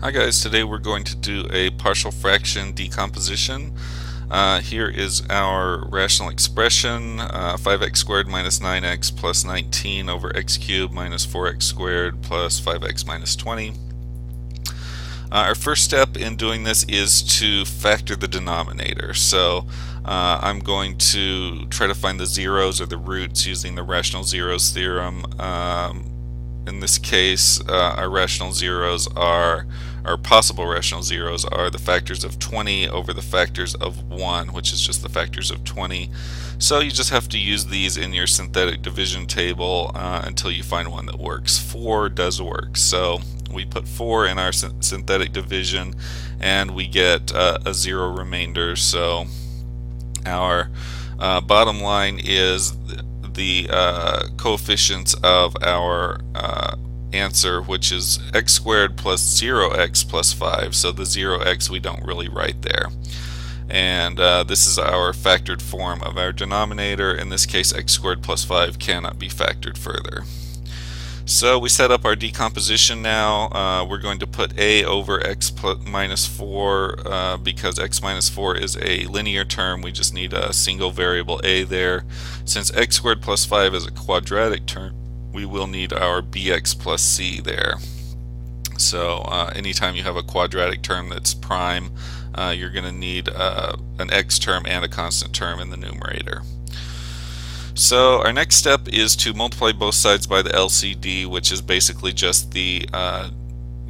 Hi guys, today we're going to do a partial fraction decomposition. Here is our rational expression, 5x squared minus 9x plus 19 over x cubed minus 4x squared plus 5x minus 20. Our first step in doing this is to factor the denominator. So I'm going to try to find the zeros or the roots using the rational zeros theorem. In this case, our rational zeros are, our possible rational zeros are the factors of 20 over the factors of 1, which is just the factors of 20. So you just have to use these in your synthetic division table until you find one that works. 4 does work. So we put 4 in our synthetic division and we get a 0 remainder. So our bottom line is the coefficients of our answer, which is x squared plus 0x plus 5. So the 0x we don't really write there. And this is our factored form of our denominator. In this case, x squared plus 5 cannot be factored further. So we set up our decomposition now. We're going to put a over x minus 4 because x minus 4 is a linear term. We just need a single variable a there. Since x squared plus 5 is a quadratic term, we will need our bx plus c there. So anytime you have a quadratic term that's prime, you're going to need an x term and a constant term in the numerator. So our next step is to multiply both sides by the LCD, which is basically just the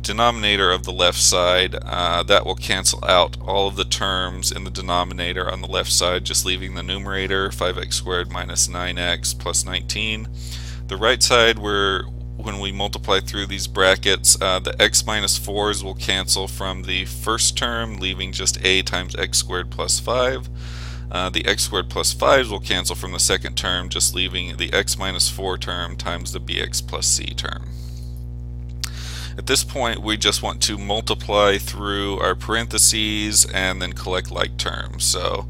denominator of the left side. That will cancel out all of the terms in the denominator on the left side, just leaving the numerator, 5x squared minus 9x plus 19. The right side, when we multiply through these brackets, the x minus 4's will cancel from the first term, leaving just a times x squared plus 5. The x squared plus 5's will cancel from the second term, just leaving the x minus 4 term times the bx plus c term. At this point, we just want to multiply through our parentheses and then collect like terms. So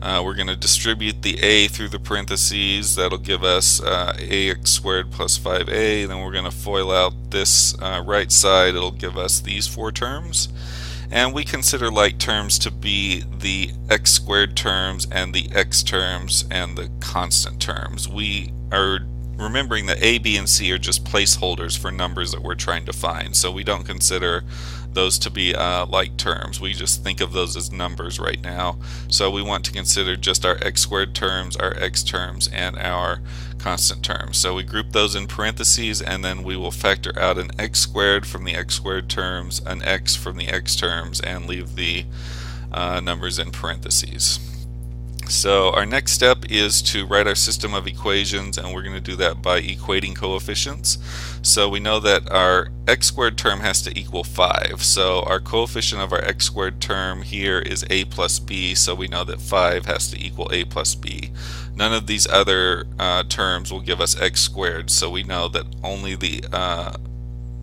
we're going to distribute the a through the parentheses. That'll give us ax squared plus 5a. Then we're going to FOIL out this right side. It'll give us these 4 terms. And we consider like terms to be the x squared terms and the x terms and the constant terms. We are remembering that a, b, and c are just placeholders for numbers that we're trying to find. So we don't consider those to be like terms. We just think of those as numbers right now. So we want to consider just our x squared terms, our x terms, and our constant terms. So we group those in parentheses, and then we will factor out an x squared from the x squared terms, an x from the x terms, and leave the numbers in parentheses. So our next step is to write our system of equations, and we're going to do that by equating coefficients. So we know that our x squared term has to equal 5. So our coefficient of our x squared term here is a plus b, so we know that 5 has to equal a plus b. None of these other terms will give us x squared, so we know that only the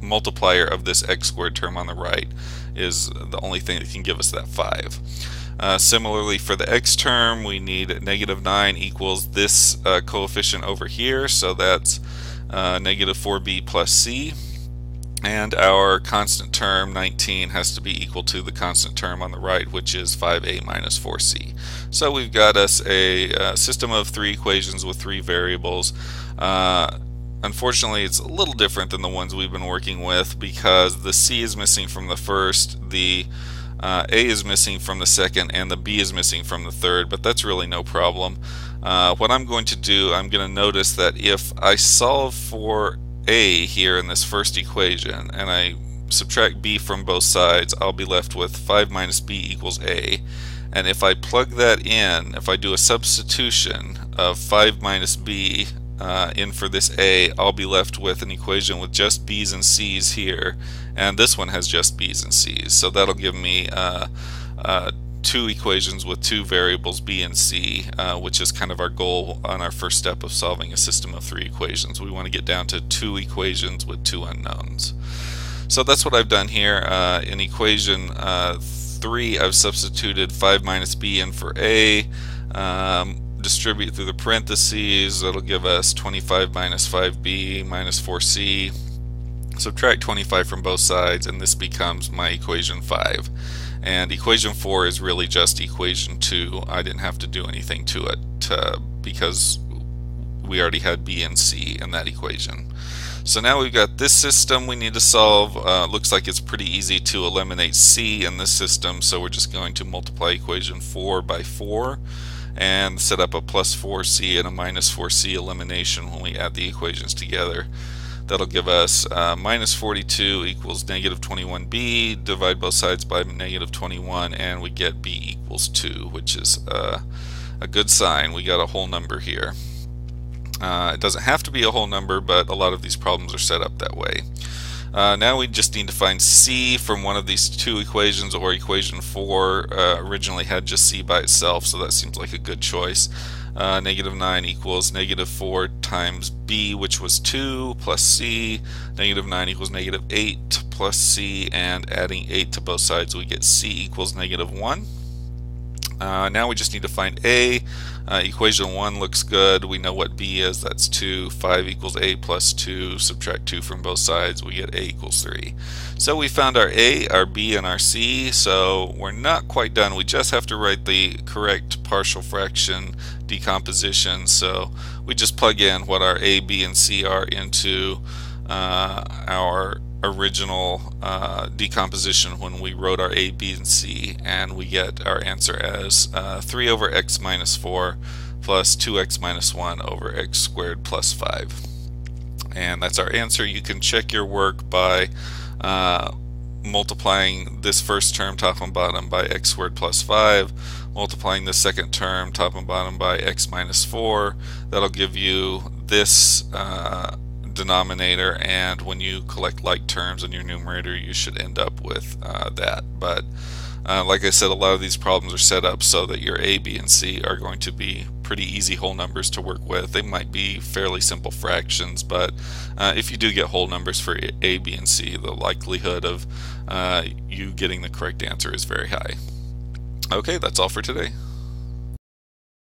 multiplier of this x squared term on the right is the only thing that can give us that 5. Similarly, for the x term, we need negative 9 equals this coefficient over here, so that's negative 4b plus c. And our constant term, 19, has to be equal to the constant term on the right, which is 5a minus 4c. So we've got us a system of 3 equations with 3 variables. Unfortunately, it's a little different than the ones we've been working with because the c is missing from the first, the a is missing from the second, and the b is missing from the third, but that's really no problem. What I'm going to do, I'm going to notice that if I solve for a here in this first equation and I subtract b from both sides, I'll be left with 5 minus b equals a. And if I plug that in, if I do a substitution of 5 minus b in for this a, I'll be left with an equation with just b's and c's here, and this one has just b's and c's. So that'll give me 2 equations with 2 variables b and c, which is kind of our goal on our first step of solving a system of 3 equations. We want to get down to 2 equations with 2 unknowns. So that's what I've done here. In equation 3, I've substituted 5 minus b in for a. Distribute through the parentheses. That'll give us 25 minus 5b minus 4c. subtract 25 from both sides, and this becomes my equation 5. And equation 4 is really just equation 2. I didn't have to do anything to it because we already had b and c in that equation. So now we've got this system we need to solve. Looks like it's pretty easy to eliminate c in this system, so we're just going to multiply equation 4 by 4 and set up a plus 4c and a minus 4c elimination when we add the equations together. That'll give us minus 42 equals negative 21b, divide both sides by negative 21, and we get b equals 2, which is a good sign. We got a whole number here. It doesn't have to be a whole number, but a lot of these problems are set up that way. Now we just need to find c from one of these two equations, or equation 4 originally had just c by itself, so that seems like a good choice. Negative 9 equals negative 4 times b, which was 2, plus c. Negative 9 equals negative 8 plus c, and adding 8 to both sides we get c equals negative 1. Now we just need to find a. Equation 1 looks good. We know what b is. That's 2. 5 equals a plus 2. Subtract 2 from both sides. We get a equals 3. So we found our a, our b, and our c. So we're not quite done. We just have to write the correct partial fraction decomposition. So we just plug in what our a, b, and c are into our original decomposition when we wrote our a, b, and c, and we get our answer as 3 over x minus 4 plus 2x minus 1 over x squared plus 5. And that's our answer. You can check your work by multiplying this first term top and bottom by x squared plus 5, multiplying the second term top and bottom by x minus 4. That'll give you this denominator, and when you collect like terms in your numerator you should end up with that. But like I said, a lot of these problems are set up so that your a, b, and c are going to be pretty easy whole numbers to work with. They might be fairly simple fractions, but if you do get whole numbers for a, b, and c, the likelihood of you getting the correct answer is very high. Okay, that's all for today.